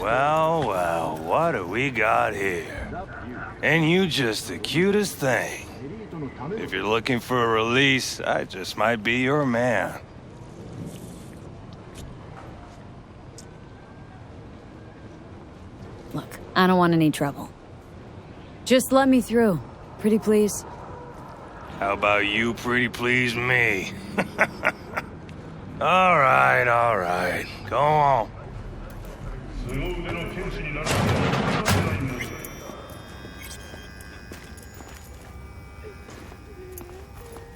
Well, what do we got here? And you just the cutest thing. If you're looking for a release, I just might be your man. Look, I don't want any trouble. Just let me through. Pretty please. How about you pretty please me? All right. Go on.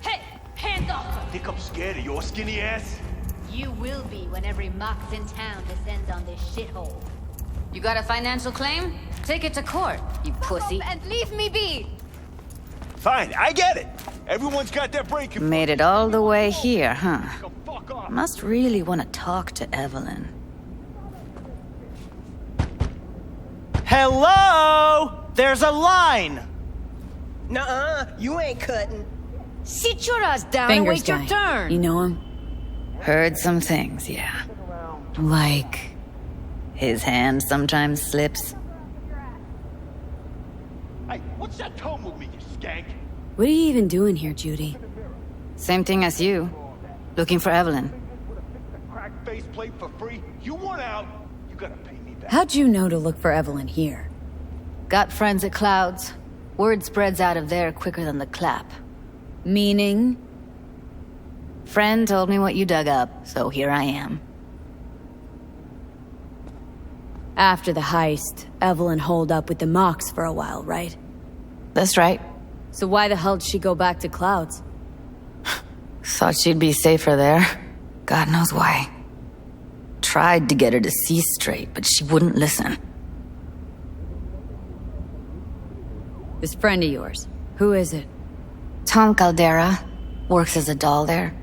Hey, hands off! Think I'm scared of your skinny ass? You will be when every mox in town descends on this shithole. You got a financial claim? Take it to court, you pussy. Fuck off and leave me be! Fine, I get it. Everyone's got their breaking. Made it all the way here, huh? So fuck off. Must really want to talk to Evelyn. Hello? There's a line! Nuh-uh, you ain't cutting. Sit your ass down Fingers and wait your guy. turn! You know him? Heard some things, yeah. Like... His hand sometimes slips. Hey, what's that tone with me, you skank? What are you even doing here, Judy? Same thing as you. Looking for Evelyn. Crack face plate for free? You want out? You gotta pay me back. How'd you know to look for Evelyn here? Got friends at Clouds. Word spreads out of there quicker than the clap. Meaning? Friend told me what you dug up, so here I am. After the heist, Evelyn holed up with the Mox for a while, right? That's right. So why the hell did she go back to Clouds? Thought she'd be safer there. God knows why. Tried to get her to see straight, but she wouldn't listen. This friend of yours, who is it? Tom Caldera. Works as a doll there.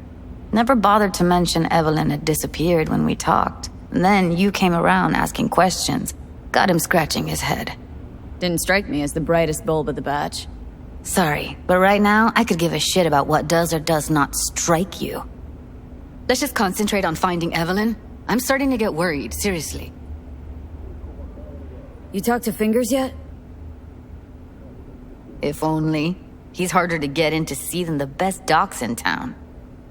Never bothered to mention Evelyn had disappeared when we talked. And then you came around asking questions. Got him scratching his head. Didn't strike me as the brightest bulb of the batch. Sorry, but right now, I could give a shit about what does or does not strike you. Let's just concentrate on finding Evelyn. I'm starting to get worried, seriously. You talked to Fingers yet? If only. He's harder to get in to see than the best docs in town.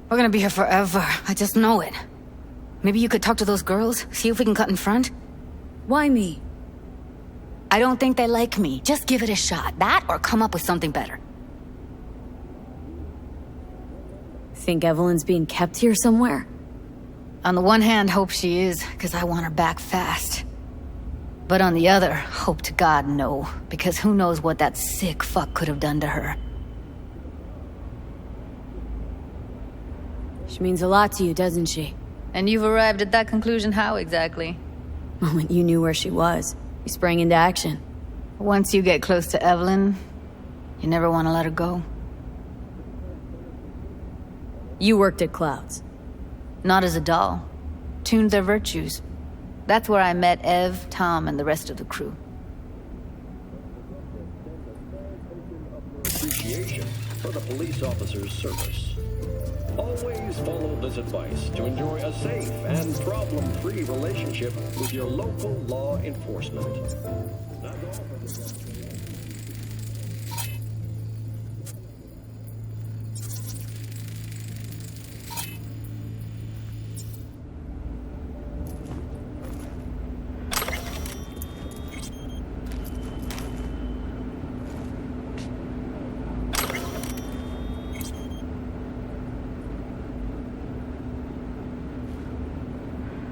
We're gonna be here forever, I just know it. Maybe you could talk to those girls, see if we can cut in front? Why me? I don't think they like me. Just give it a shot. That or come up with something better. Think Evelyn's being kept here somewhere? On the one hand, hope she is, because I want her back fast. But on the other, hope to God no, because who knows what that sick fuck could have done to her. She means a lot to you, doesn't she? And you've arrived at that conclusion how exactly? Moment you knew where she was, you sprang into action. Once you get close to Evelyn, you never want to let her go. You worked at Clouds. Not as a doll. Tuned their virtues. That's where I met Ev, Tom, and the rest of the crew. Appreciation for the police officer's service. Always follow this advice to enjoy a safe and problem-free relationship with your local law enforcement.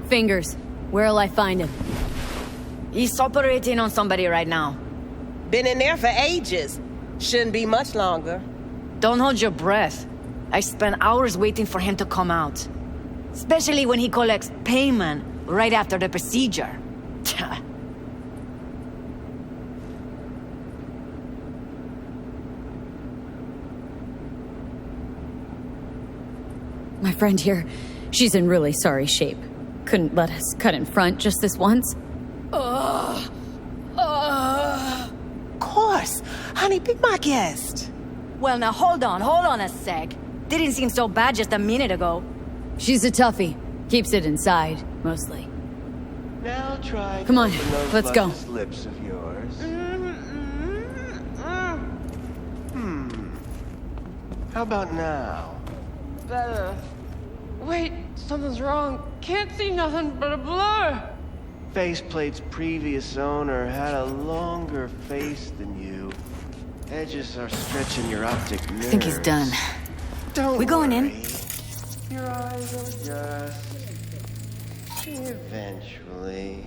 Fingers, where'll I find him? He's operating on somebody right now. Been in there for ages. Shouldn't be much longer. Don't hold your breath. I spent hours waiting for him to come out. Especially when he collects payment right after the procedure. My friend here, she's in really sorry shape. Couldn't let us cut in front just this once. Of course. Honey, be my guest. Well, now hold on a sec. Didn't seem so bad just a minute ago. She's a toughie. Keeps it inside, mostly. Now try. Come on, touching those let's go. luscious lips of yours. How about now? Better. Wait, something's wrong. Can't see nothing but a blur. Faceplate's previous owner had a longer face than you. Edges are stretching your optic nerves. I think he's done. Don't We going in? worry. Your eyes will adjust. Eventually.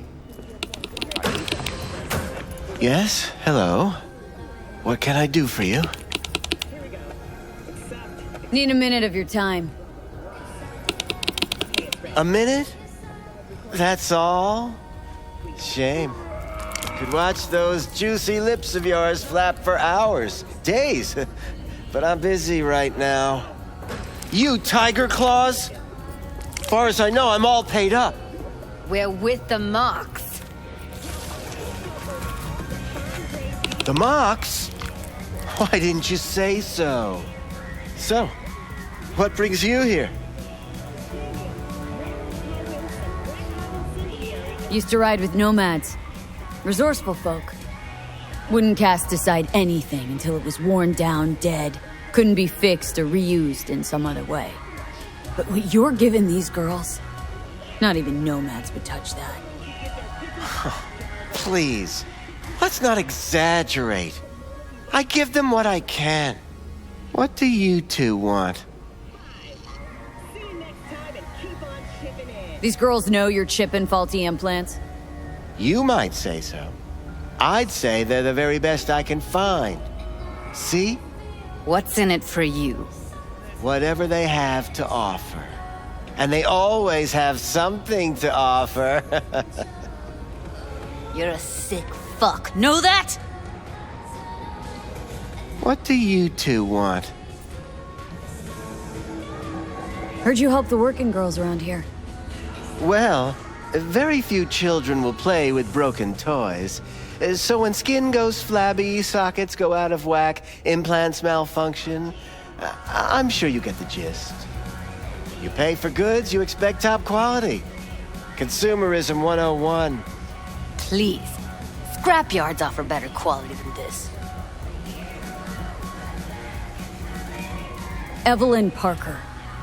Yes? Hello? What can I do for you? Need a minute of your time. A minute? That's all? Shame. Could watch those juicy lips of yours flap for hours, days. But I'm busy right now. You tiger claws? Far as I know, I'm all paid up. We're with the Mox. The Mox? Why didn't you say so? So, what brings you here? Used to ride with nomads. Resourceful folk. Wouldn't cast aside anything until it was worn down, dead. Couldn't be fixed or reused in some other way. But what you're giving these girls, not even nomads would touch that. Please, let's not exaggerate. I give them what I can. What do you two want? These girls know you're chipping faulty implants. You might say so. I'd say they're the very best I can find. See? What's in it for you? Whatever they have to offer. And they always have something to offer. You're a sick fuck. Know that? What do you two want? Heard you help the working girls around here. Well, very few children will play with broken toys. So when skin goes flabby, sockets go out of whack, implants malfunction, I'm sure you get the gist. You pay for goods, you expect top quality. Consumerism 101. Please. Scrapyards offer better quality than this. Evelyn Parker.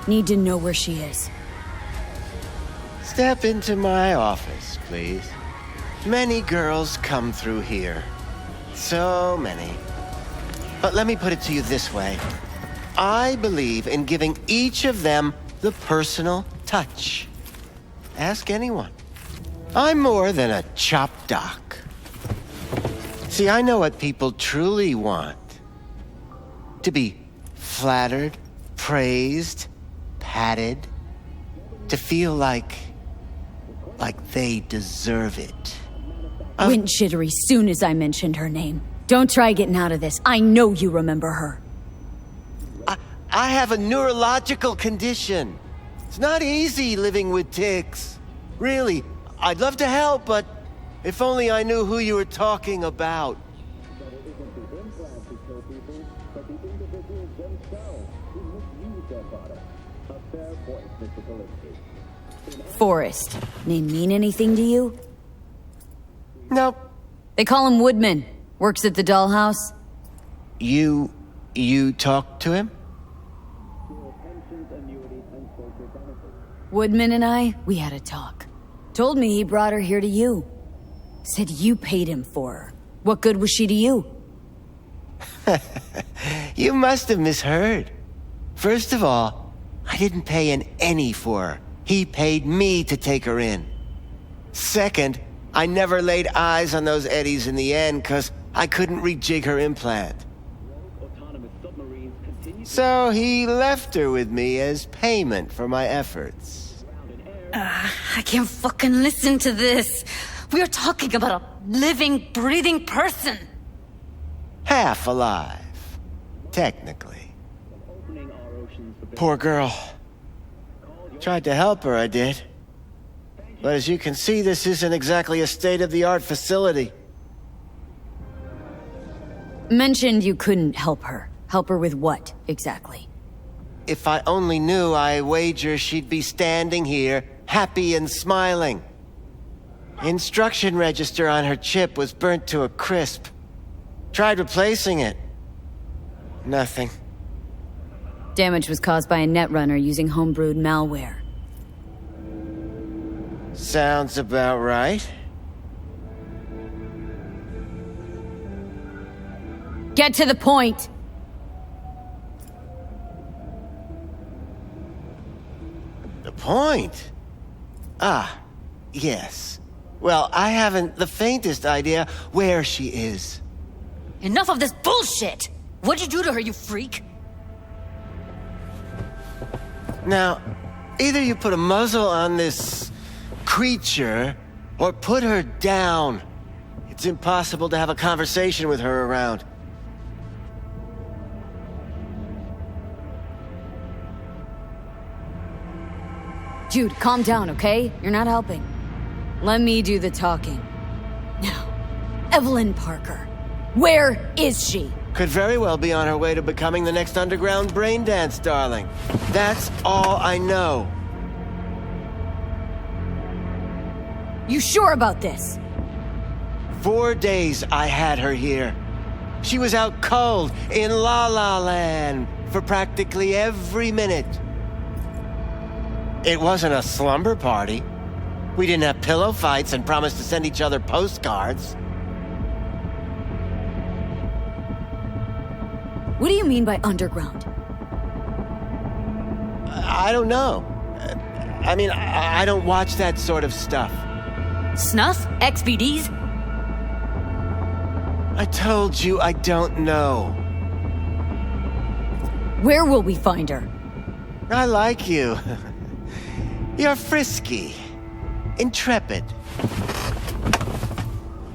Need to know where she is. Step into my office, please. Many girls come through here. So many. But let me put it to you this way. I believe in giving each of them the personal touch. Ask anyone. I'm more than a chop doc. See, I know what people truly want. To be flattered, praised, patted. To feel like they deserve it. Went jittery soon as I mentioned her name. Don't try getting out of this. I know you remember her. I have a neurological condition. It's not easy living with tics. Really, I'd love to help, but if only I knew who you were talking about. Forrest. Name mean anything to you? Nope. They call him Woodman. Works at the dollhouse. You talked to him? Woodman and I, we had a talk. Told me he brought her here to you. Said you paid him for her. What good was she to you? You must have misheard. First of all, I didn't pay an any for her. He paid me to take her in. Second, I never laid eyes on those eddies in the end because I couldn't rejig her implant. So he left her with me as payment for my efforts. I can't fucking listen to this. We are talking about a living, breathing person. Half alive. Technically. Poor girl. Tried to help her, I did. But as you can see, this isn't exactly a state-of-the-art facility. Mentioned you couldn't help her. Help her with what, exactly? If I only knew, I wager she'd be standing here, happy and smiling. Instruction register on her chip was burnt to a crisp. Tried replacing it. Nothing. Damage was caused by a netrunner using homebrewed malware. Sounds about right. Get to the point! The point? Ah, yes. Well, I haven't the faintest idea where she is. Enough of this bullshit! What'd you do to her, you freak? Now, either you put a muzzle on this creature, or put her down. It's impossible to have a conversation with her around. Jude, calm down, okay? You're not helping. Let me do the talking. Now, Evelyn Parker. Where is she? Could very well be on her way to becoming the next underground braindance darling. That's all I know. You sure about this? 4 days I had her here. She was out cold in La La Land for practically every minute. It wasn't a slumber party. We didn't have pillow fights and promised to send each other postcards. What do you mean by underground? I don't know. I mean, I don't watch that sort of stuff. Snuff? XBDs? I told you I don't know. Where will we find her? I like you. You're frisky. Intrepid.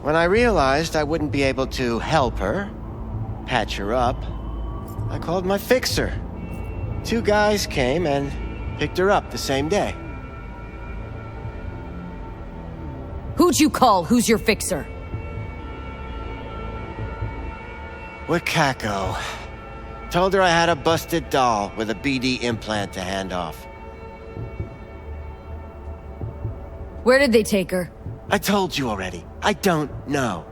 When I realized I wouldn't be able to help her, patch her up, I called my fixer. 2 guys came and picked her up the same day. Who'd you call? Who's your fixer? Wakako. Told her I had a busted doll with a BD implant to hand off. Where did they take her? I told you already. I don't know.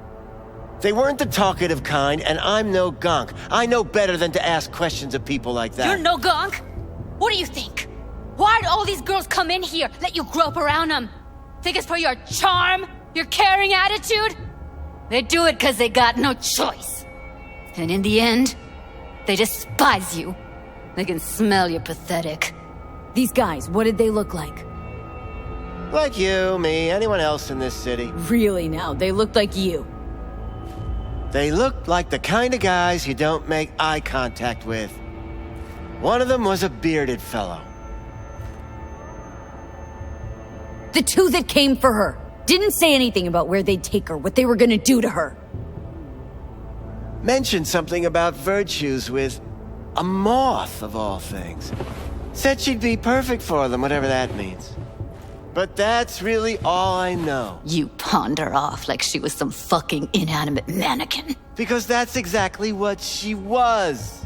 They weren't the talkative kind, and I'm no gonk. I know better than to ask questions of people like that. You're no gonk? What do you think? Why'd all these girls come in here, let you grope around them? Think it's for your charm? Your caring attitude? They do it because they got no choice. And in the end, they despise you. They can smell you're pathetic. These guys, what did they look like? Like you, me, anyone else in this city. Really now, they looked like you. They looked like the kind of guys you don't make eye contact with. One of them was a bearded fellow. The 2 that came for her didn't say anything about where they'd take her, what they were gonna do to her. Mentioned something about virtues with a moth, of all things. Said she'd be perfect for them, whatever that means. But that's really all I know. You pawned her off like she was some fucking inanimate mannequin. Because that's exactly what she was.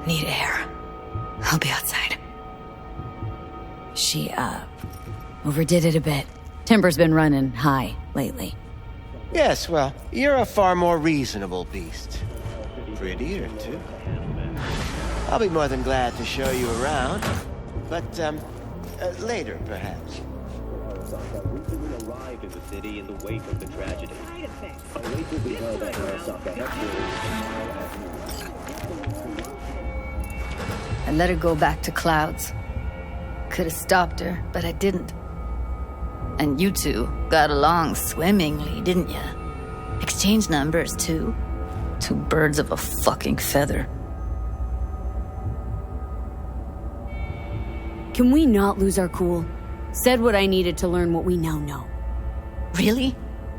Need air. I'll be outside. She, overdid it a bit. Temper's been running high lately. Yes, well, you're a far more reasonable beast. Prettier, too. I'll be more than glad to show you around. But, later, perhaps. Arrived in the city in the wake of the tragedy. I let her go back to Clouds. Could have stopped her, but I didn't. And you two got along swimmingly, didn't ya? Exchanged numbers, too. 2 birds of a fucking feather. Can we not lose our cool? Said what I needed to learn what we now know. Really?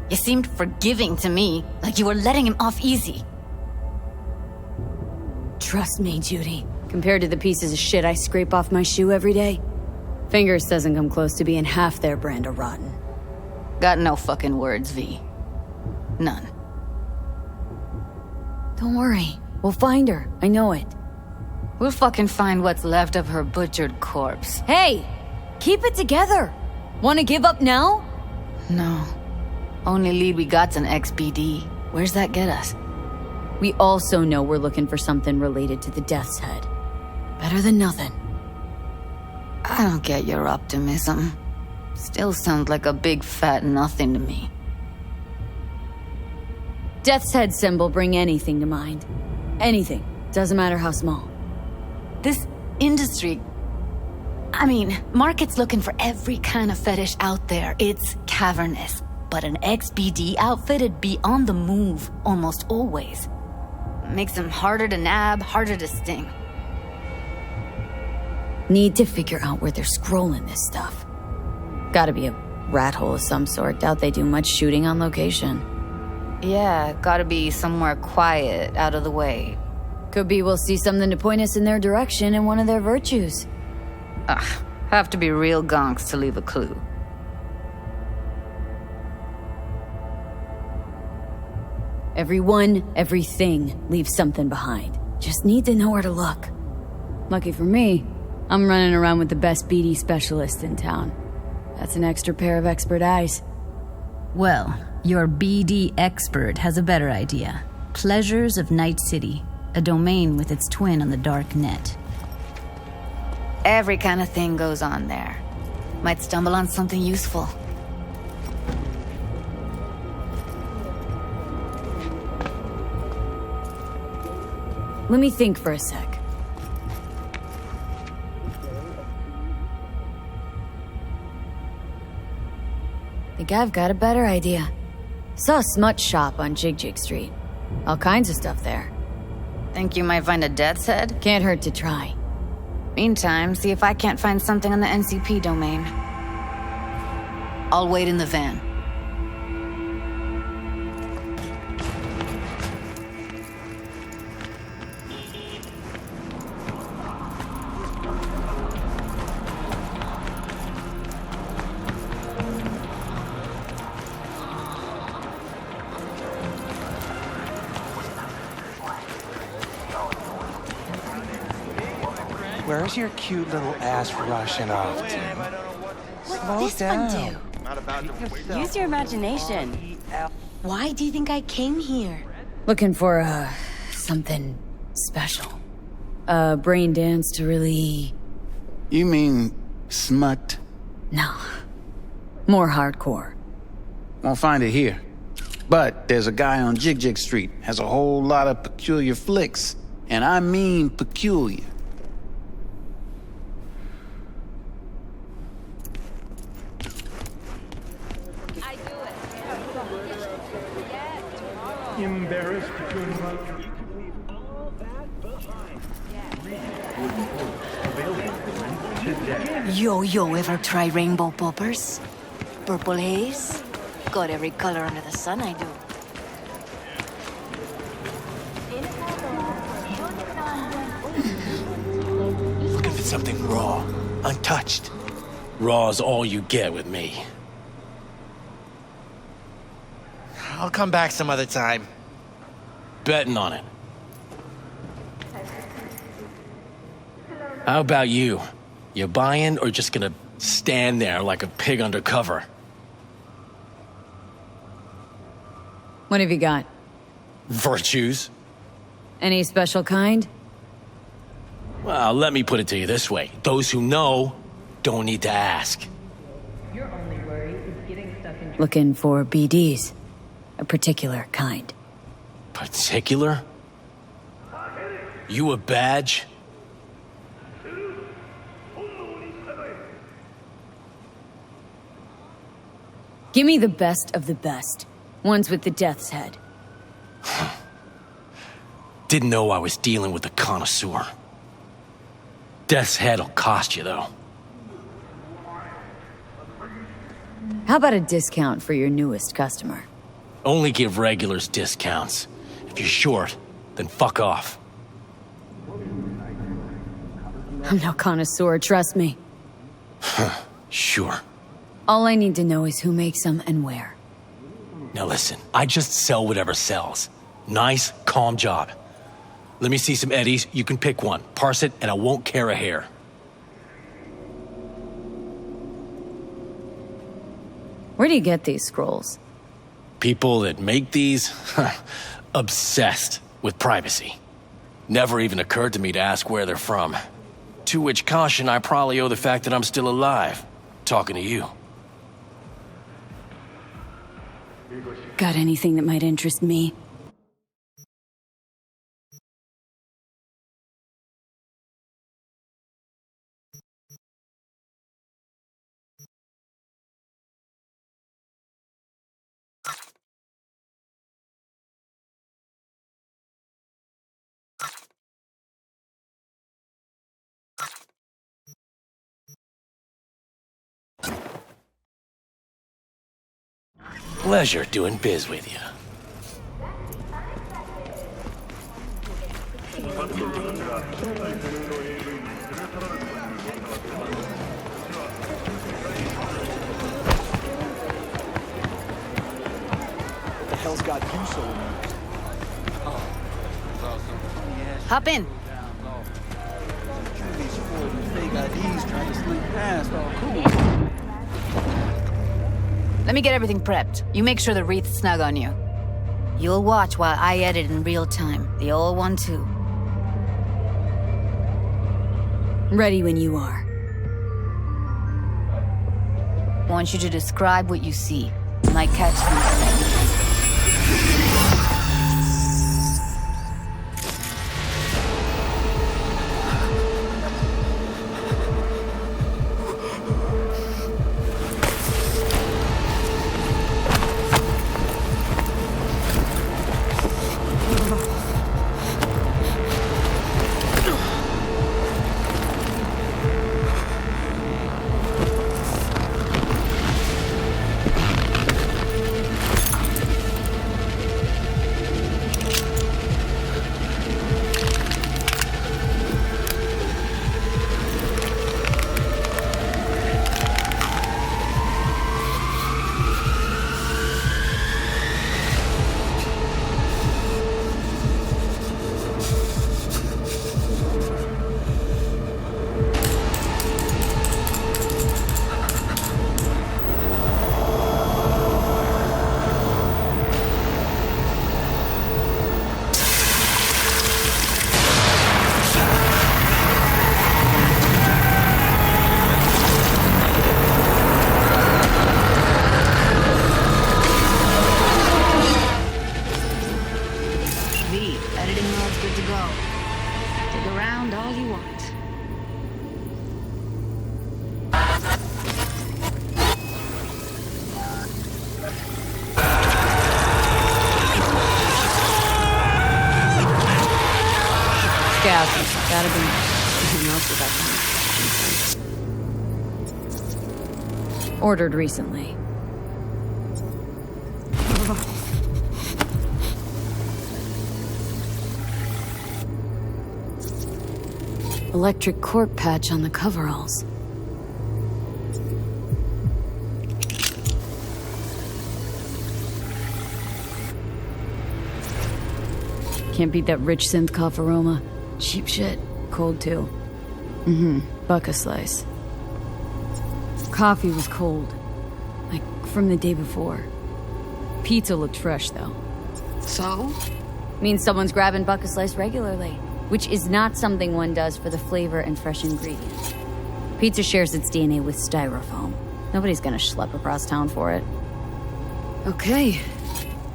You seemed forgiving to me, like you were letting him off easy. Trust me, Judy. Compared to the pieces of shit I scrape off my shoe every day, Fingers doesn't come close to being half their brand of rotten. Got no fucking words, V. None. Don't worry. We'll find her. I know it. We'll fucking find what's left of her butchered corpse. Hey! Keep it together! Wanna give up now? No. Only lead we got's an XBD. Where's that get us? We also know we're looking for something related to the Death's Head. Better than nothing. I don't get your optimism. Still sounds like a big fat nothing to me. Death's Head symbol bring anything to mind. Anything. Doesn't matter how small. This industry... I mean, market's looking for every kind of fetish out there. It's cavernous. But an XBD outfit'd be on the move almost always. Makes them harder to nab, harder to sting. Need to figure out where they're scrolling this stuff. Gotta be a rat hole of some sort. Doubt they do much shooting on location. Yeah, gotta be somewhere quiet, out of the way. Could be we'll see something to point us in their direction in one of their virtues. Have to be real gonks to leave a clue. Everyone, everything leaves something behind. Just need to know where to look. Lucky for me, I'm running around with the best BD specialist in town. That's an extra pair of expert eyes. Well, your BD expert has a better idea. Pleasures of Night City, a domain with its twin on the dark net. Every kind of thing goes on there. Might stumble on something useful. Let me think for a sec. Think I've got a better idea. Saw a smut shop on Jig Street. All kinds of stuff there. Think you might find a Death's Head? Can't hurt to try. Meantime, see if I can't find something on the NCP domain. I'll wait in the van. Where's your cute little ass rushing off to? What's this one do? Use your imagination. Why do you think I came here? Looking for, something special. A brain dance to really... You mean smut? No. More hardcore. Won't find it here. But there's a guy on Jig Street, has a whole lot of peculiar flicks. And I mean peculiar. Embarrassed too much. Yo, ever try rainbow poppers? Purple haze? Got every color under the sun, I do. Looking for something raw, untouched. Raw's all you get with me. I'll come back some other time. Betting on it. How about you? You buying or just gonna stand there like a pig undercover? What have you got? Virtues? Any special kind? Well, let me put it to you this way. Those who know don't need to ask. Your only worry is getting stuck in... Looking for BDs. A particular kind. Particular? You a badge? Give me the best of the best. Ones with the Death's Head. Didn't know I was dealing with a connoisseur. Death's Head'll cost you, though. How about a discount for your newest customer? Only give regulars discounts. If you're short, then fuck off. I'm no connoisseur, trust me. Sure. All I need to know is who makes them and where. Now listen, I just sell whatever sells. Nice, calm job. Let me see some eddies. You can pick one. Parse it, and I won't care a hair. Where do you get these scrolls? People that make these, obsessed with privacy. Never even occurred to me to ask where they're from. To which caution I probably owe the fact that I'm still alive, talking to you. Got anything that might interest me? Pleasure doing biz with you. The hell's got you so Hop in. These fake IDs trying to slink past. Oh, cool. Let me get everything prepped. You make sure the wreath's snug on you. You'll watch while I edit in real time. The old one, too. Ready when you are. Want you to describe what you see. My catchphrase. Gotta be. Ordered recently. Electric corp patch on the coveralls. Can't beat that rich synth cough aroma. Cheap shit. Cold too. Buck a slice. Coffee was cold. Like from the day before. Pizza looked fresh though. So? Means someone's grabbing buck a slice regularly. Which is not something one does for the flavor and fresh ingredients. Pizza shares its DNA with styrofoam. Nobody's gonna schlep across town for it. Okay.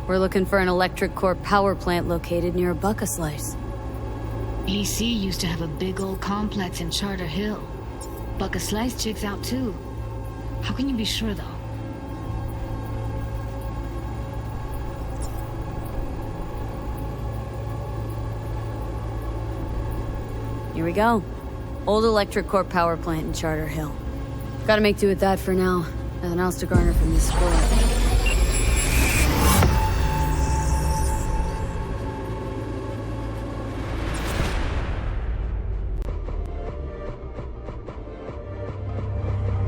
We're looking for an electric core power plant located near a buck a slice. EC used to have a big old complex in Charter Hill. Buck a slice checks out too. How can you be sure though? Here we go. Old electric core power plant in Charter Hill. Gotta make do with that for now. Nothing else to garner from this school.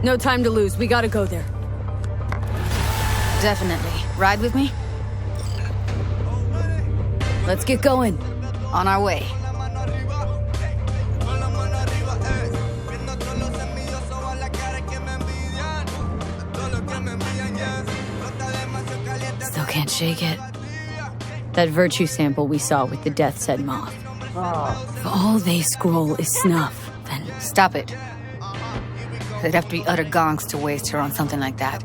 No time to lose. We gotta go there. Definitely. Ride with me? Let's get going. On our way. Still can't shake it. That virtue sample we saw with the Death's Head moth. If all they scroll is snuff, then... Stop it. They'd have to be utter gonks to waste her on something like that.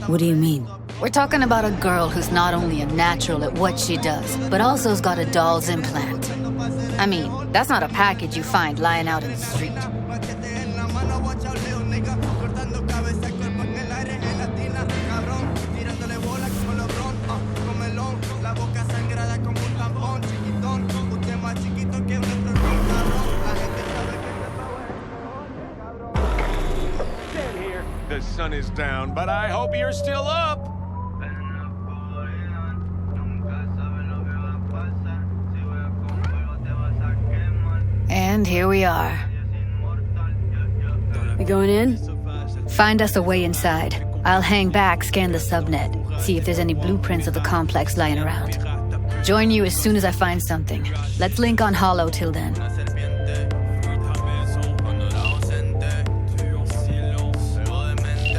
What do you mean? We're talking about a girl who's not only a natural at what she does, but also has got a doll's implant. I mean, that's not a package you find lying out in the street. The sun is down, but I hope you're still up. And here we are. We going in? Find us a way inside. I'll hang back, scan the subnet, see if there's any blueprints of the complex lying around. Join you as soon as I find something. Let's link on Hollow till then.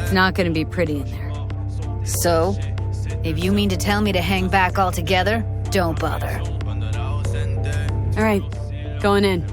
It's not gonna be pretty in there. So, if you mean to tell me to hang back altogether, don't bother. All right, going in.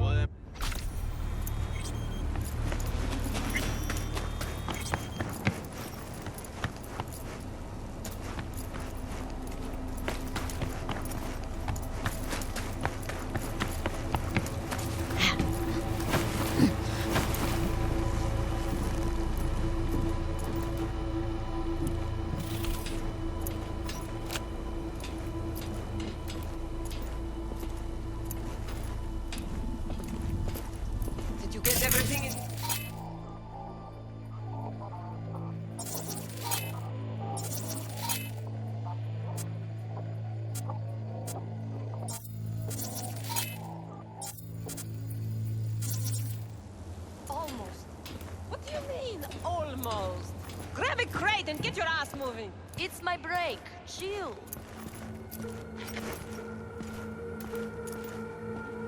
Almost. Grab a crate and get your ass moving. It's my break. Chill.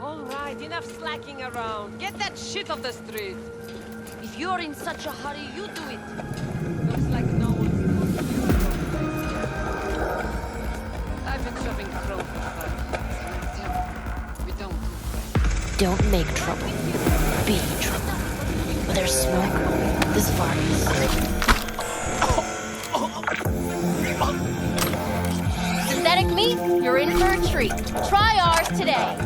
All right, enough slacking around. Get that shit off the street. If you're in such a hurry, you do it. Looks like no one's... I've been shoving crow for fun. We Don't make trouble. Be trouble. Where there's smoke, there's fire. Synthetic meat, you're in for a treat. Try ours today.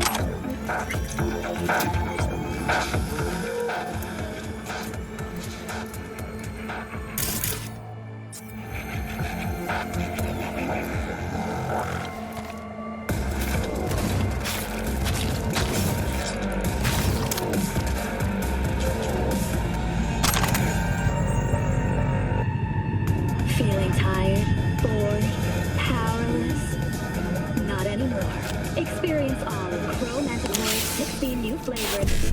Feeling tired, bored, powerless? Not anymore. Experience all of Crow Manticore's 16 new flavors.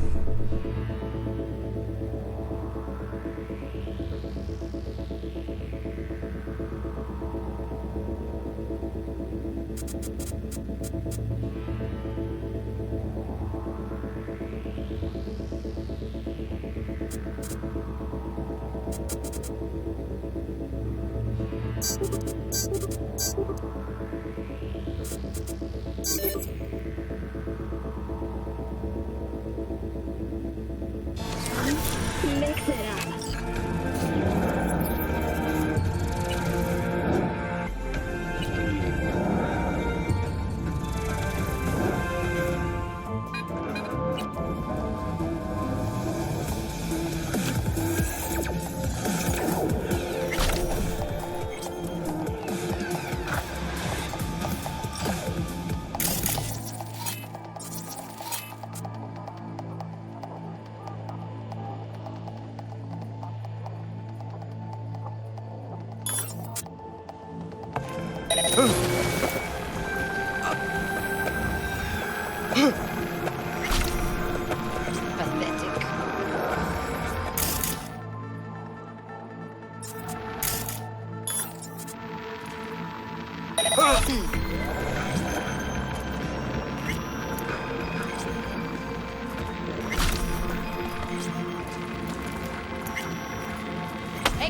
Mix it up. Hey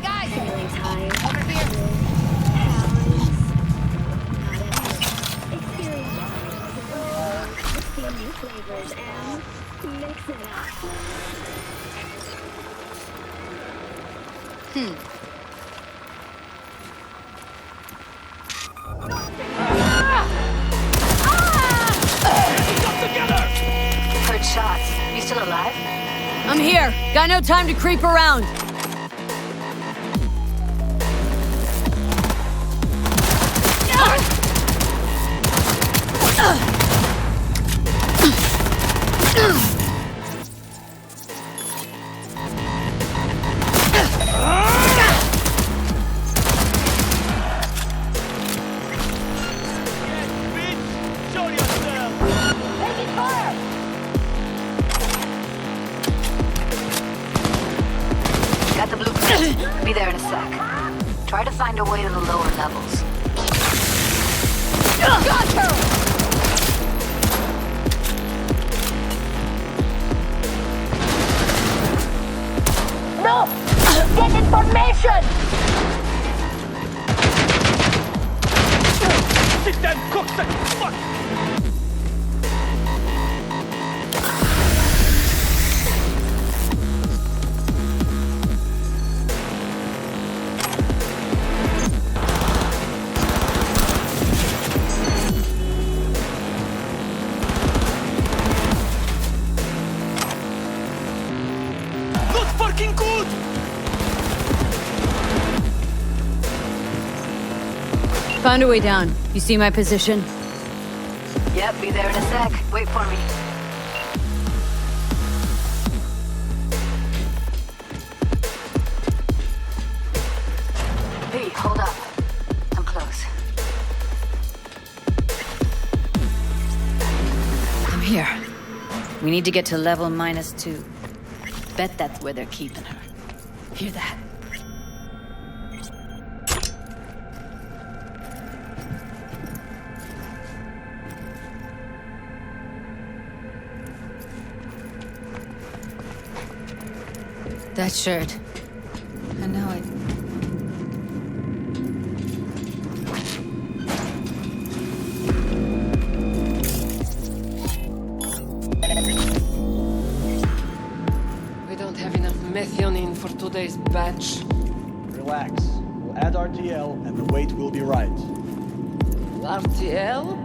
guys! Feeling tired. Over here! Experience new flavors and mix it up. Heard shots. You still alive? I'm here. Got no time to creep around. Show yourself! Taking fire! Got the blueprint. Be there in a sec. Try to find a way to the lower levels. Got her! No! Get information! Sit down, cocksucker! Fuck! Not fucking good! Found a way down. You see my position? Yep, be there in a sec. Wait for me. Hey, hold up. I'm close. I'm here. We need to get to level -2. Bet that's where they're keeping her. Hear that? That shirt. I know it. We don't have enough methionine for today's batch. Relax. We'll add RTL and the weight will be right. RTL?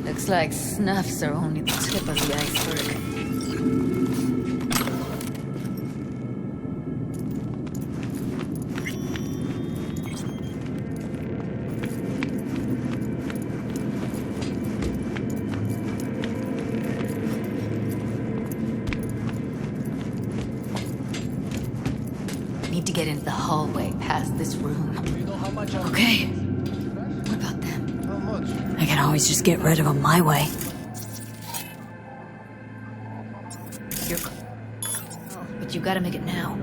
Looks like snuffs are only the tip of the iceberg. Need to get into the hallway past this room. Okay. What about them? I can always just get rid of them my way. But you gotta make it now.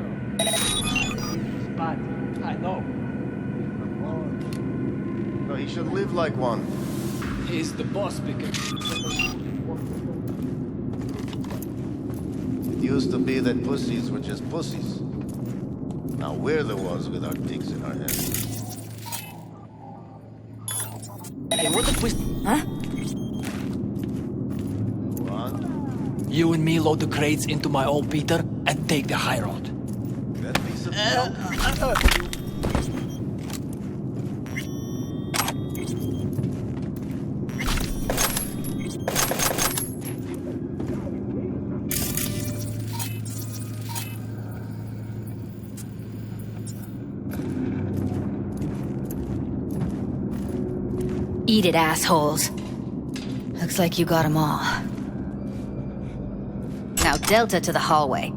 But I know. No, he should live like one. He's the boss because It used to be that pussies were just pussies. Now we're the ones with our dicks in our heads. Hey, what the twist? Huh? You and me load the crates into my old Peter and take the high road. Eat it, assholes. Looks like you got them all. Now Delta to the hallway.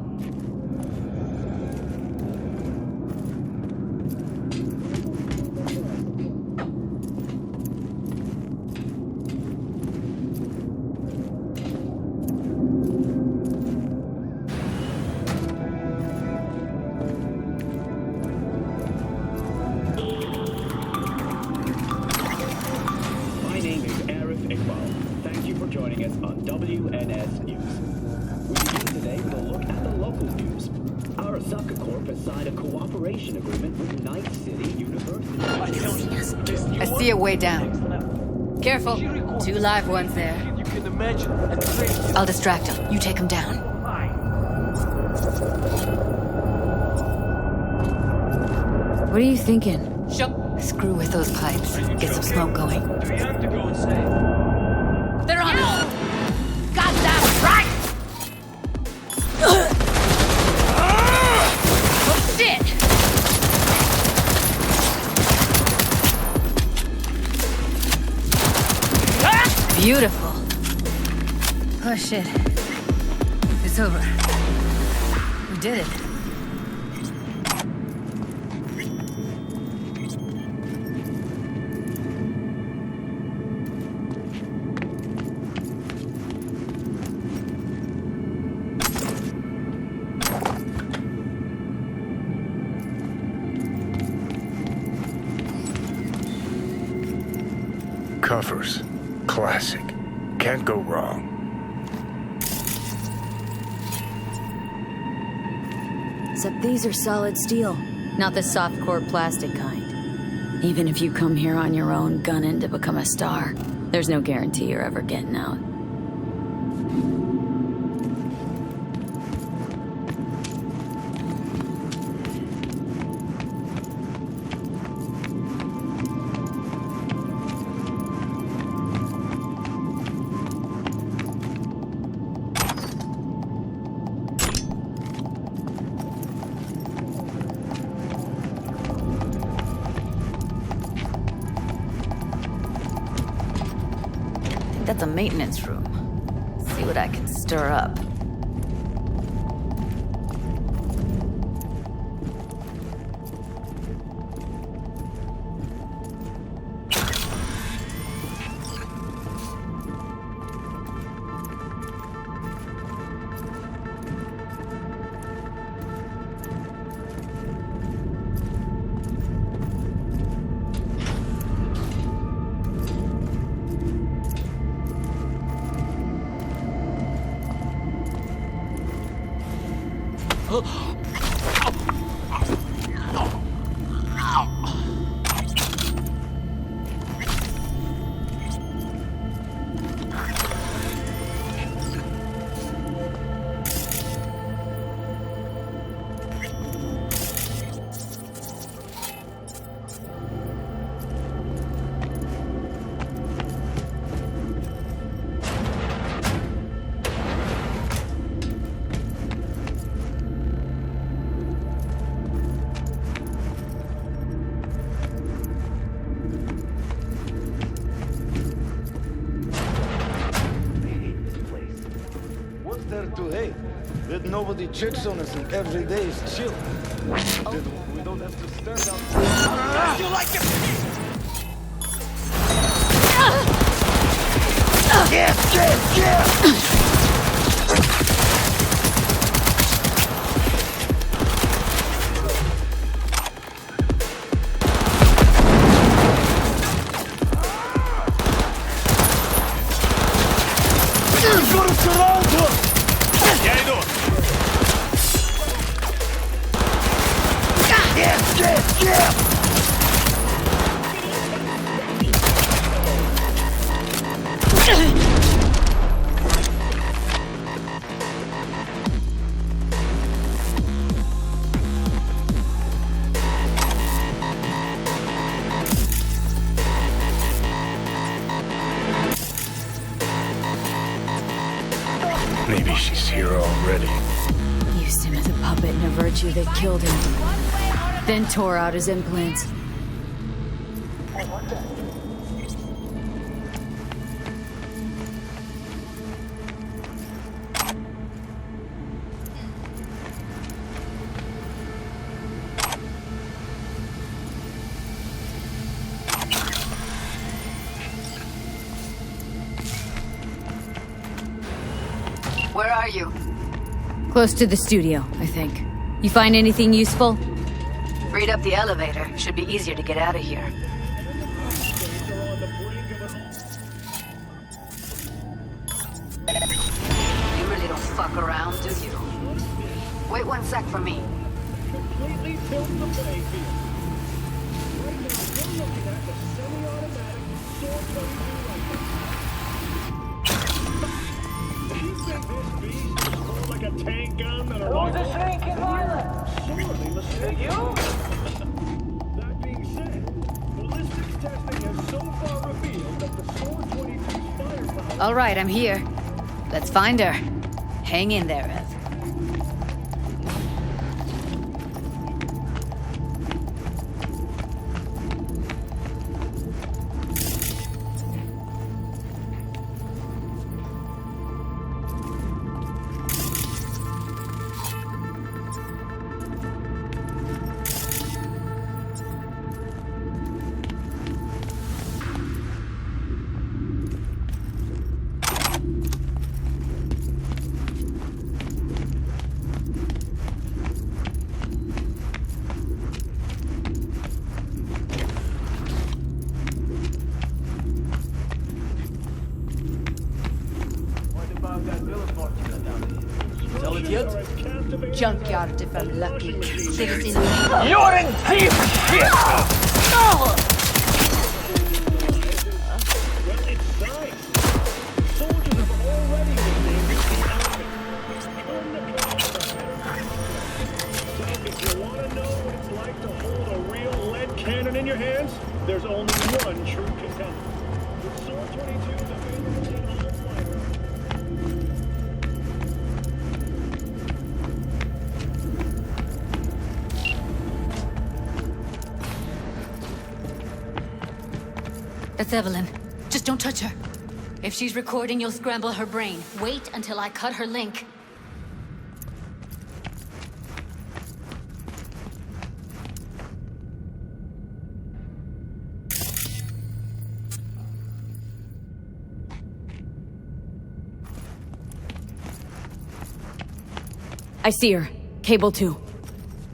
Joining us on WNS News. We begin today with a look at the local news. Arasaka Corp has signed a cooperation agreement with Night City University. I see a way down. Careful. 2 live ones there. You can imagine. I'll distract him. You take him down. What are you thinking? Screw with those pipes. Get some smoke going. Do you have to go insane? They're on us! Got that right! Oh, shit! Beautiful. Oh shit. It's over. We did it. Covers. Classic. Can't go wrong. Except these are solid steel, not the soft core plastic kind. Even if you come here on your own, gunning to become a star, there's no guarantee you're ever getting out. That's a maintenance room. See what I can stir up. That nobody checks on us and every day is chill. That we don't have to stand out. You like it? Yeah! Maybe she's here already. Used him as a puppet in a virtue that killed him. Then tore out his implants. Where are you? Close to the studio, I think. You find anything useful? Read up the elevator. Should be easier to get out of here. You really don't fuck around, do you? Wait 1 sec for me. Completely tilt the playing field. Right now, we're looking at the semi-automatic sword You think this beast is more like a tank gun than a rifle? Sorely mistaken. That being said, ballistics testing has so far revealed that the Sword 22's firepower... All right, I'm here. Let's find her. Hang in there, Ev. Junkyard if I'm lucky. Citizen. You're in thief! Well, it's nice. Soldiers have already been named the army. Turn the clock. So if you want to know what it's like to hold a real lead cannon in your hands, there's only one true contender. With Sword 22's available in all fighters. That's Evelyn. Just don't touch her. If she's recording, you'll scramble her brain. Wait until I cut her link. I see her. Cable 2.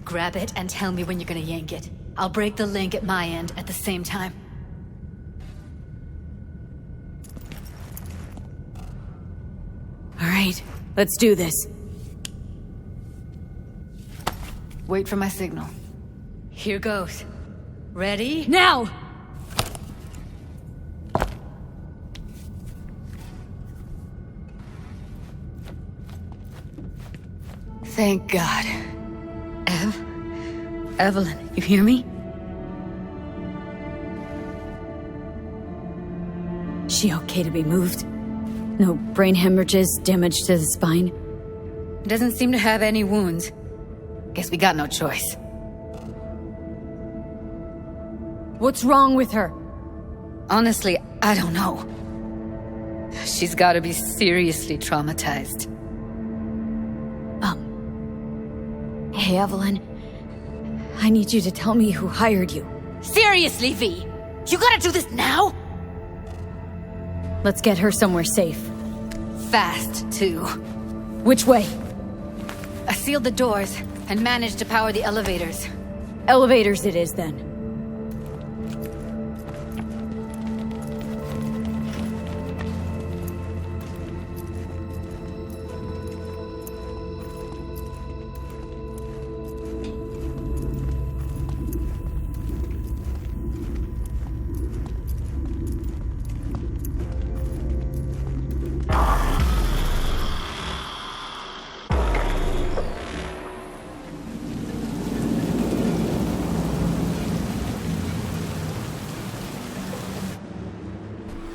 Grab it and tell me when you're gonna yank it. I'll break the link at my end at the same time. All right, let's do this. Wait for my signal. Here goes. Ready? Now! Thank God. Evelyn, you hear me? She okay to be moved? No brain hemorrhages, damage to the spine? Doesn't seem to have any wounds. Guess we got no choice. What's wrong with her? Honestly, I don't know. She's gotta be seriously traumatized. Hey, Evelyn. I need you to tell me who hired you. Seriously, V? You gotta do this now? Let's get her somewhere safe. Fast, too. Which way? I sealed the doors and managed to power the elevators. Elevators it is, then.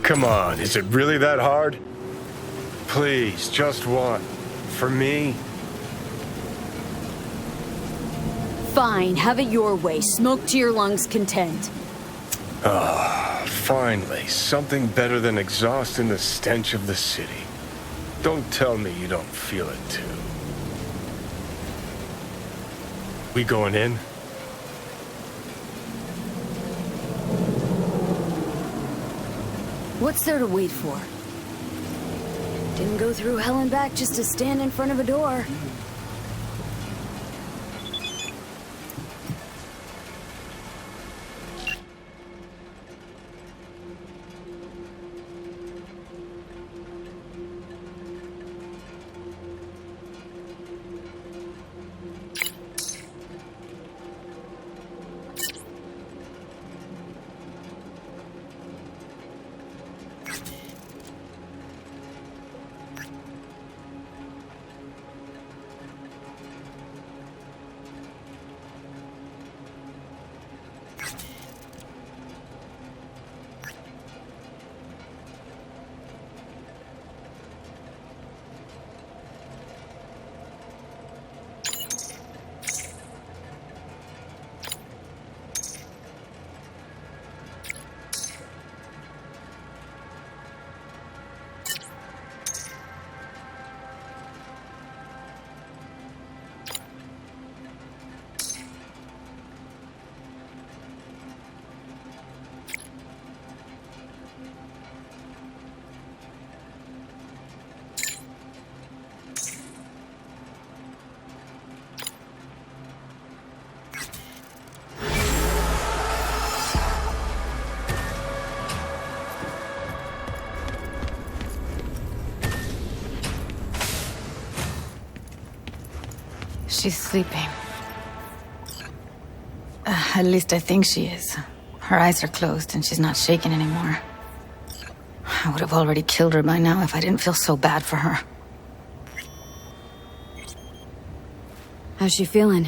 Come on, is it really that hard? Please, just one. For me? Fine, have it your way. Smoke to your lungs' content. Finally, something better than exhaust in the stench of the city. Don't tell me you don't feel it too. We going in? What's there to wait for? Didn't go through hell and back just to stand in front of a door. She's sleeping. At least I think she is. Her eyes are closed and she's not shaking anymore. I would have already killed her by now if I didn't feel so bad for her. How's she feeling?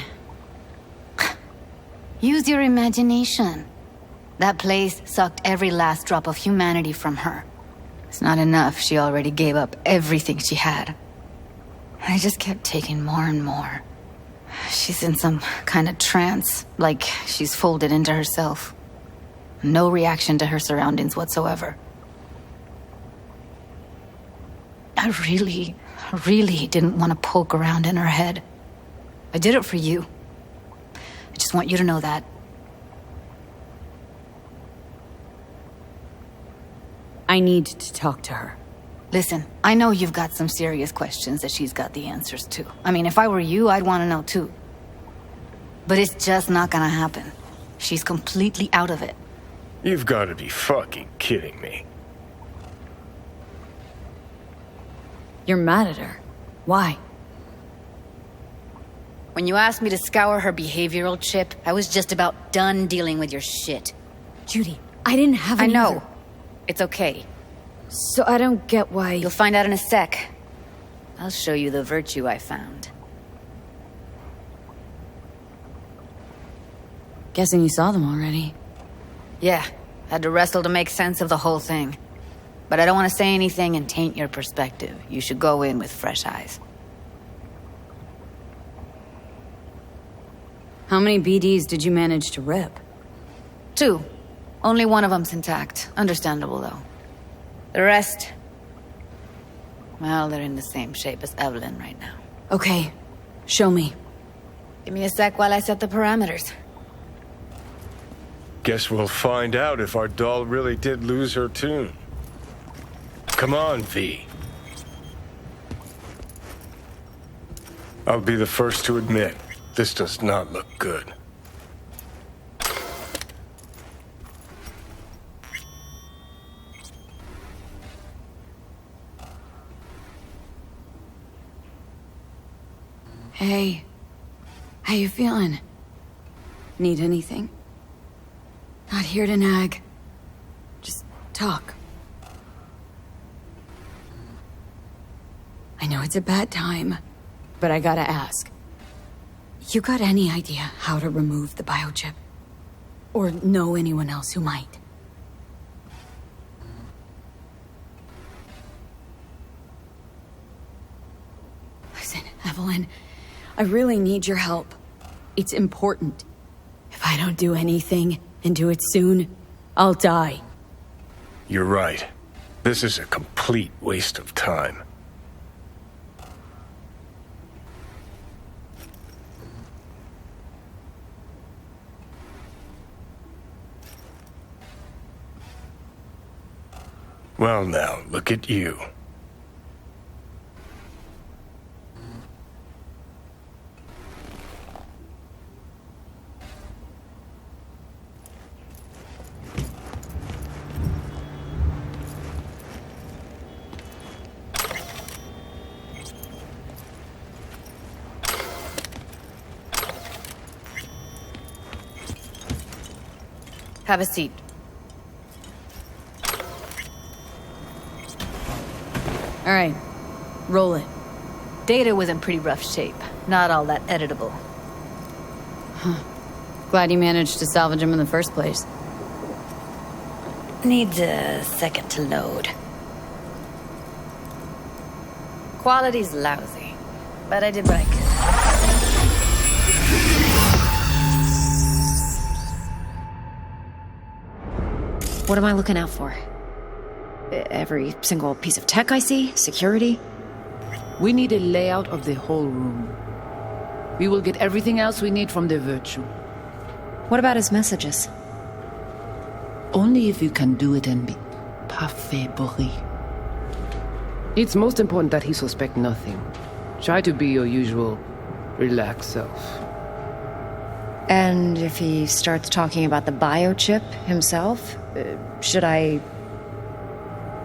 Use your imagination. That place sucked every last drop of humanity from her. It's not enough, she already gave up everything she had. I just kept taking more and more. She's in some kind of trance, like she's folded into herself. No reaction to her surroundings whatsoever. I really didn't want to poke around in her head. I did it for you. I just want you to know that. I need to talk to her. Listen, I know you've got some serious questions that she's got the answers to. I mean, if I were you, I'd want to know too. But it's just not gonna happen. She's completely out of it. You've got to be fucking kidding me. You're mad at her. Why? When you asked me to scour her behavioral chip, I was just about done dealing with your shit. Judy, I didn't have any. I know. Other... It's okay. So I don't get why... You'll find out in a sec. I'll show you the virtue I found. Guessing you saw them already. Yeah, had to wrestle to make sense of the whole thing. But I don't want to say anything and taint your perspective. You should go in with fresh eyes. How many BDs did you manage to rip? 2. Only one of them's intact. Understandable, though. The rest... well, they're in the same shape as Evelyn right now. Okay. Show me. Give me a sec while I set the parameters. Guess we'll find out if our doll really did lose her tune. Come on, V. I'll be the first to admit, this does not look good. Hey. How you feeling? Need anything? Not here to nag. Just talk. I know it's a bad time, but I gotta ask. You got any idea how to remove the biochip? Or know anyone else who might? Evelyn. I really need your help. It's important. If I don't do anything, and do it soon, I'll die. You're right. This is a complete waste of time. Well now, look at you. Have a seat. All right, roll it. Data was in pretty rough shape. Not all that editable. Huh. Glad you managed to salvage him in the first place. Needs a second to load. Quality's lousy, but I did what I could. What am I looking out for? Every single piece of tech I see? Security? We need a layout of the whole room. We will get everything else we need from the virtue. What about his messages? Only if you can do it and be parfait bourré. It's most important that he suspect nothing. Try to be your usual, relaxed self. And if he starts talking about the biochip himself, should I...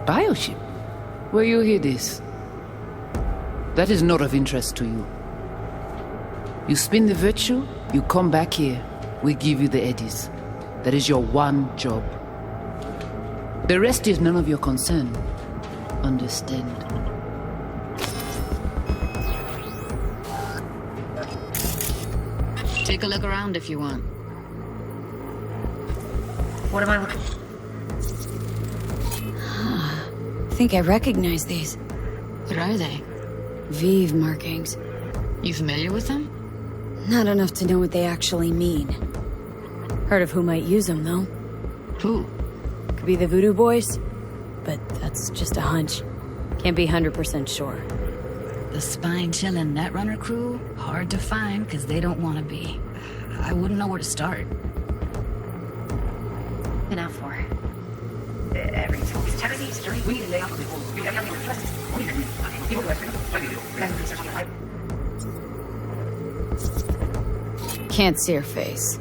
Biochip? Where you hear this? That is not of interest to you. You spin the virtue, you come back here, we give you the eddies. That is your one job. The rest is none of your concern. Understand? Take a look around if you want. What am I looking... I think I recognize these. What are they? Vive markings. You familiar with them? Not enough to know what they actually mean. Heard of who might use them, though. Who? Could be the Voodoo Boys, but that's just a hunch. Can't be 100% sure. The spine-chilling Netrunner crew? Hard to find, because they don't want to be. I wouldn't know where to start. Been out for. Every single piece of tech I see, security, we need to lay out the whole... Can't see her face.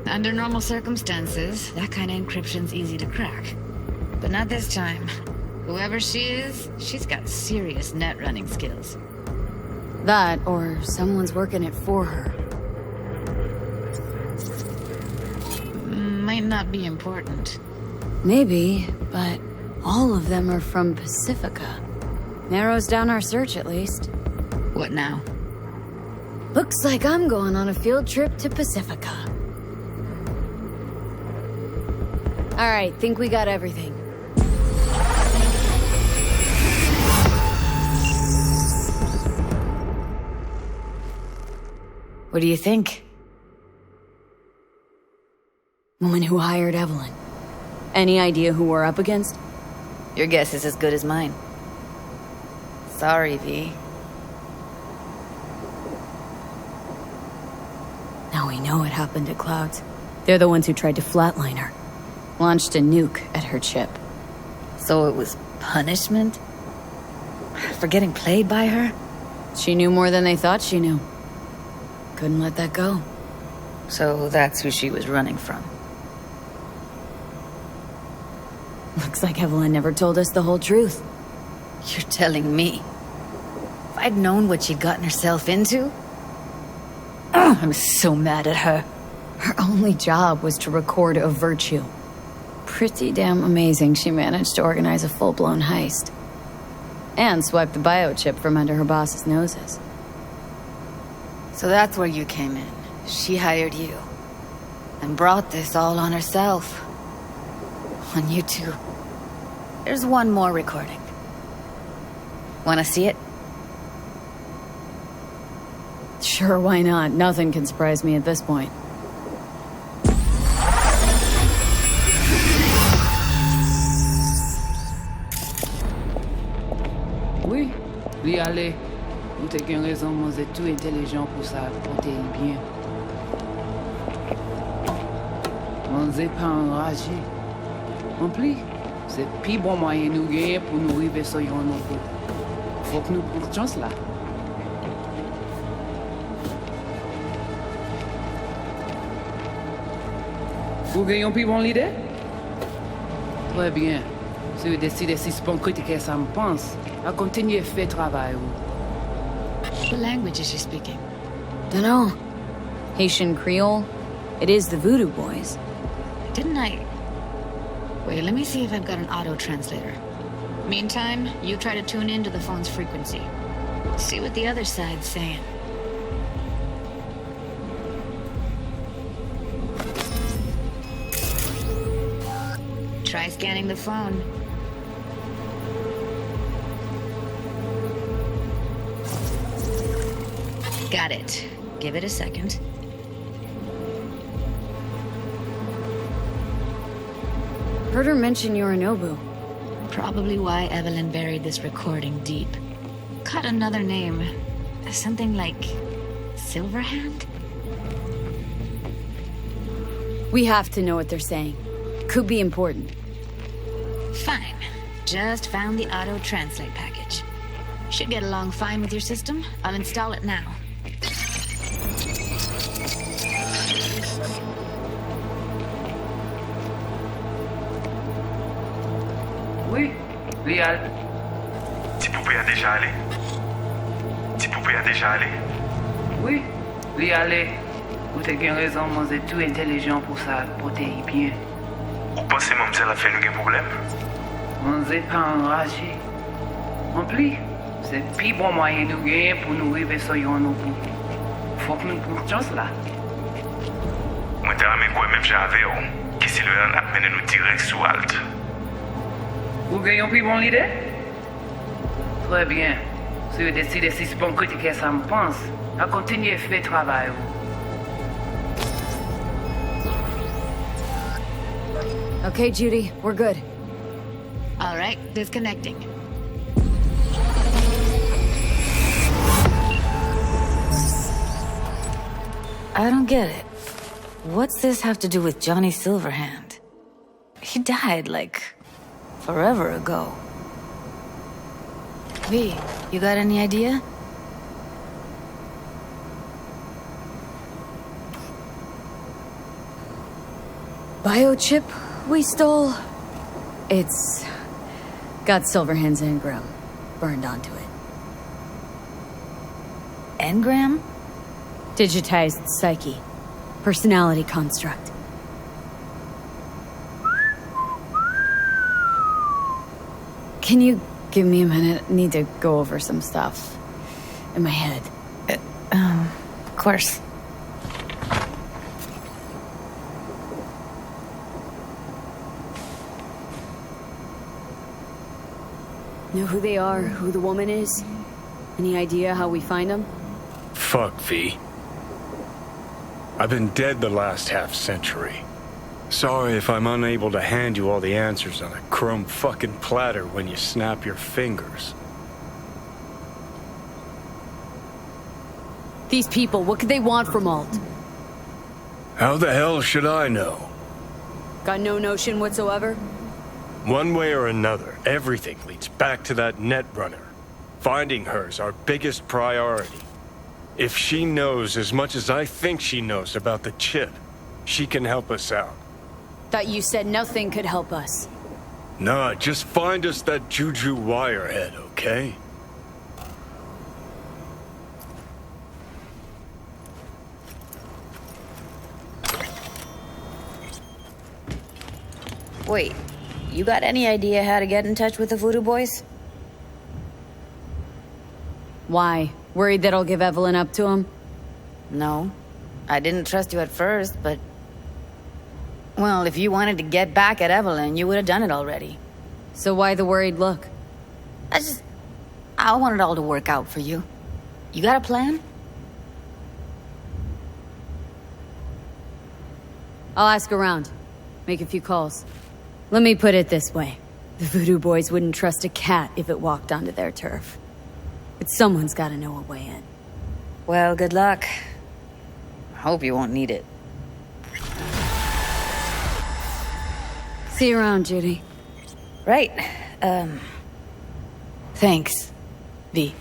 Under normal circumstances, that kind of encryption's easy to crack. But not this time. Whoever she is, she's got serious net running skills. That, or someone's working it for her. Might not be important. Maybe, but all of them are from Pacifica. Narrows down our search, at least. What now? Looks like I'm going on a field trip to Pacifica. Alright, think we got everything. What do you think? Woman who hired Evelyn. Any idea who we're up against? Your guess is as good as mine. Sorry, V. Now we know what happened at Clouds. They're the ones who tried to flatline her. Launched a nuke at her chip. So it was punishment? For getting played by her? She knew more than they thought she knew. Couldn't let that go. So that's who she was running from. Looks like Evelyn never told us the whole truth. You're telling me? If I'd known what she'd gotten herself into? I'm so mad at her. Her only job was to record a virtue. Pretty damn amazing she managed to organize a full-blown heist. And swipe the biochip from under her boss's noses. So that's where you came in. She hired you. And brought this all on herself. On you two. There's one more recording. Wanna see it? Sure, why not? Nothing can surprise me at this point. Oui, lui aller. Ou t'as qu'une raison, moi, c'est tout intelligent pour ça, pour t'aider bien. On n'est pas enragé. En plus, c'est le plus bon moyen nous gagner pour nous arriver sur yon nouveau. Faut que nous prenions chance là. Vous gagnez plus bon l'idée? Très bien. Si vous décidez si c'est bon critiquer ça me pense, à continuer à faire travail. What language is she speaking? Dunno. Haitian Creole? It is the Voodoo Boys. Didn't I... Wait, let me see if I've got an auto-translator. Meantime, you try to tune into the phone's frequency. See what the other side's saying. Try scanning the phone. Got it. Give it a second. Heard her mention Yorinobu. Probably why Evelyn buried this recording deep. Caught another name. Something like... Silverhand? We have to know what they're saying. Could be important. Fine. Just found the auto-translate package. Should get along fine with your system. I'll install it now. Oui, Léal. Petit poupée a déjà allé. Petit poupée a déjà allé. Oui, Léal. Vous avez qu'une raison, moi, c'est tout intelligent pour ça, pour t'aider bien. Vous pensez que mademoiselle a fait nous un problème? On n'est pas enragé. En plus, c'est le plus bon moyen de gagner pour nous arriver sur yon nouveau. Faut que nous prenions chance là. Moi, t'as ramé quoi même j'avais, qui si le a mené nous direct sous Alt. Vous gagnez plus bon l'idée? Très bien. Si vous décidez si c'est bon critiquer ça me pense, à continuer à faire travail. Okay, Judy, we're good. All right, disconnecting. I don't get it. What's this have to do with Johnny Silverhand? He died, like, forever ago. V, you got any idea? Biochip we stole? It's got Silverhand's engram burned onto it. Engram? Digitized psyche. Personality construct. Can you give me a minute? I need to go over some stuff in my head. Of course. Know who they are, who the woman is? Any idea how we find them? Fuck, V. I've been dead the last half-century. Sorry if I'm unable to hand you all the answers on a chrome fucking platter when you snap your fingers. These people, what could they want from Alt? How the hell should I know? Got no notion whatsoever? One way or another, everything leads back to that Netrunner. Finding her's our biggest priority. If she knows as much as I think she knows about the chip, she can help us out. Thought you said nothing could help us. Nah, just find us that Juju wirehead, okay? Wait, you got any idea how to get in touch with the Voodoo Boys? Why? Worried that I'll give Evelyn up to him? No. I didn't trust you at first, but... Well, if you wanted to get back at Evelyn, you would have done it already. So why the worried look? I want it all to work out for you. You got a plan? I'll ask around. Make a few calls. Let me put it this way. The Voodoo Boys wouldn't trust a cat if it walked onto their turf. But someone's gotta know a way in. Well, good luck. I hope you won't need it. See you around, Judy. Right. Thanks, V.